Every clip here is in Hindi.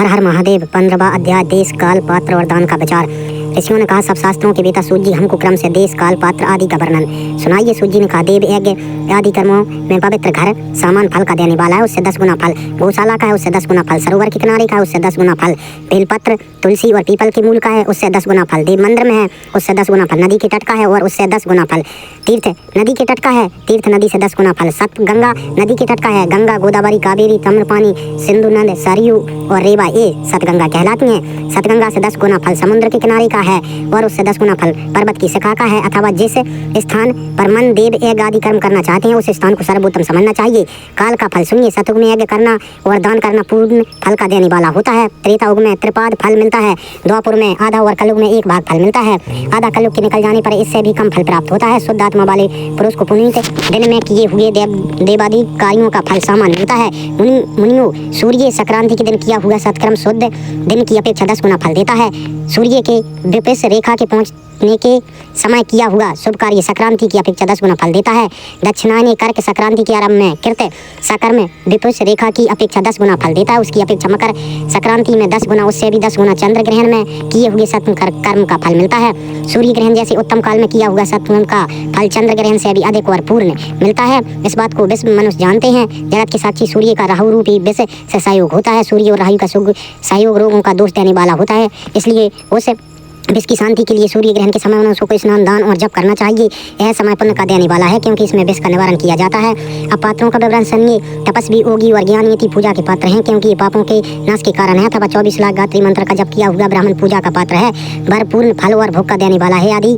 हर हर महादेव। 15वां अध्याय देश काल पात्र और दान का विचार। ऋषियों ने कहा, सब शास्त्रों के वेता सूत जी हमको क्रम से देश काल पात्र आदि का वर्णन सुनाइए। सूत जी ने कहा, देव यज्ञ आदि कर्मों में पवित्र घर सामान फल का देने वाला है, उससे 10 गुना फल। गौशाला का है, उससे 10 गुना फल। सरोवर के किनारे का है, उससे 10 गुना फल। बेलपत्र, तुलसी और पीपल के मूल का है, उससे 10 गुना फल। देव मंदिर में है, उससे 10 गुना फल। नदी के तट का है और उससे 10 गुना फल। तीर्थ नदी के तट का है, तीर्थ नदी से 10 गुना फल। सत गंगा नदी के तट का है, गंगा, गोदावरी, कावेरी, ताम्रपानी, सिंधु नद, सरयू और रेवा ये सतगंगा कहलाती हैं। सतगंगा से 10 गुना फल। समुद्र के किनारे का है और उससे 10 गुना फल। पर्वत की शिखा का है, अथवा जिस स्थान पर मन देव यज्ञ आदि कर्म करना चाहते हैं उस स्थान को सर्वोत्तम समझना चाहिए। काल का फल सुनिए। सतयुग में यज्ञ करना और दान करना पूर्ण फल का देने वाला होता है। त्रेता युग में त्रिपाद फल मिलता है। द्वापर में आधा और कलयुग में 1 भाग फल मिलता है। आधा कलयुग के निकल जाने पर इससे भी कम फल प्राप्त होता है। शुद्ध आत्मा वाले पुरुष को पुनीत दिन में किए हुए देवादि कार्यों का फल सामान मिलता है। मुनियों, सूर्य संक्रांति के दिन किया हुआ सत्कर्म शुद्ध दिन की अपेक्षा 10 गुना फल देता है। सूर्य के विपरीत रेखा के पहुंचने के समय किया हुआ शुभ कार्य संक्रांति की अपेक्षा 10 गुना फल देता है। दक्षिणायनी कर्क संक्रांति के आरंभ में कृत सकर्म विपरीत रेखा की अपेक्षा 10 गुना फल देता है, उसकी अपेक्षा मकर संक्रांति में 10 गुना, उससे भी 10 गुना चंद्र ग्रहण में किए हुए सत्कर्म का फल मिलता है। सूर्य ग्रहण जैसे उत्तम काल में किया हुआ सत्कर्म का फल चंद्र ग्रहण से भी अधिक और पूर्ण मिलता है। इस बात को विश्व मनुष्य जानते हैं। जगत के साक्षी सूर्य का राहु रूपी विष से सहयोग होता है। सूर्य और राहु का सहयोग रोगों का दोष देने वाला होता है, इसलिए उस विश्व की शांति के लिए सूर्य ग्रहण के समय मनुष्य को स्नान, दान और जप करना चाहिए। यह समय पुण्य का देने वाला है, क्योंकि इसमें विश्व का निवारण किया जाता है। अब पात्रों का विवरण सुनिए। तपस्वी, योगी और ज्ञानी यति पूजा के पात्र हैं, क्योंकि ये पापों के नाश के कारण है। अथवा 24 लाख गायत्री मंत्र का जप किया हुआ ब्राह्मण पूजा का पात्र है। भरपूर्ण फल और भोग का देने वाला है। आदि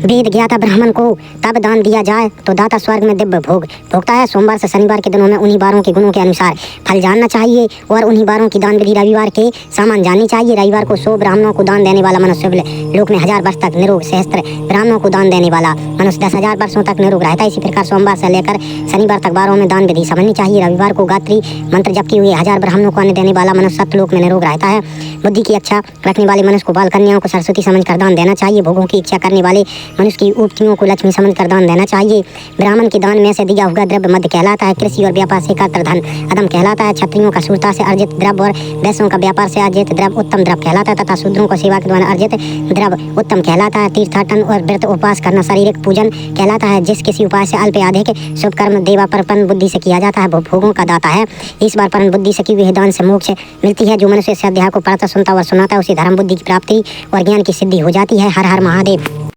वेद ज्ञाता ब्राह्मण को तब दान दिया जाए तो दाता स्वर्ग में दिव्य भोग भोगता है। सोमवार से शनिवार के दिनों में उन्हीं बारों के गुणों के अनुसार फल जानना चाहिए और उन्हीं बारों की दान विधि रविवार के सामान जाननी चाहिए। रविवार को 100 ब्राह्मणों को दान देने वाला मनुष्य लोक में 1000 वर्ष तक निरोग, सहस्त्र ब्राह्मणों को दान देने वाला मनुष्य 10,000 वर्षों तक निरोग रहता है। इसी प्रकार सोमवार से लेकर शनिवार तक बारों में दान विधि समझनी चाहिए। रविवार को गायत्री मंत्र जप किए हुए 1000 ब्राह्मणों को अन्न देने वाला मनुष्य सत्यलोक में निरोग रहता है। बुद्धि की इच्छा रखने वाले मनुष्य को बाल कन्याओं को सरस्वती समझकर दान देना चाहिए। भोगों की इच्छा करने वाले मनुष्य की उपतियों को लक्ष्मी समझकर दान देना चाहिए। ब्राह्मण के दान में से दिया हुआ द्रव्य मध्य कहलाता है। कृषि और व्यापार से एकत्र धन अदम कहलाता है। क्षत्रियों का शूरता से अर्जित द्रव्य और वैश्यों का व्यापार से अर्जित द्रव्य उत्तम द्रव्य कहलाता है, तथा शूद्रों को सेवा के द्वारा अर्जित द्रव्य उत्तम कहलाता है। तीर्थाटन और व्रत उपवास करना शारीरिक पूजन कहलाता है। जिस किसी उपाय से अल्प अधिक शुभ कर्म देवापरपन बुद्धि से किया जाता है वो भोगों का दाता है। इस बार परम बुद्धि से की हुई दान से मोक्ष मिलती है। जो मनुष्य इस अध्याय को पढ़ता, सुनता और सुनाता है उसी धर्म बुद्धि की प्राप्ति और ज्ञान की सिद्धि हो जाती है। हर हर महादेव।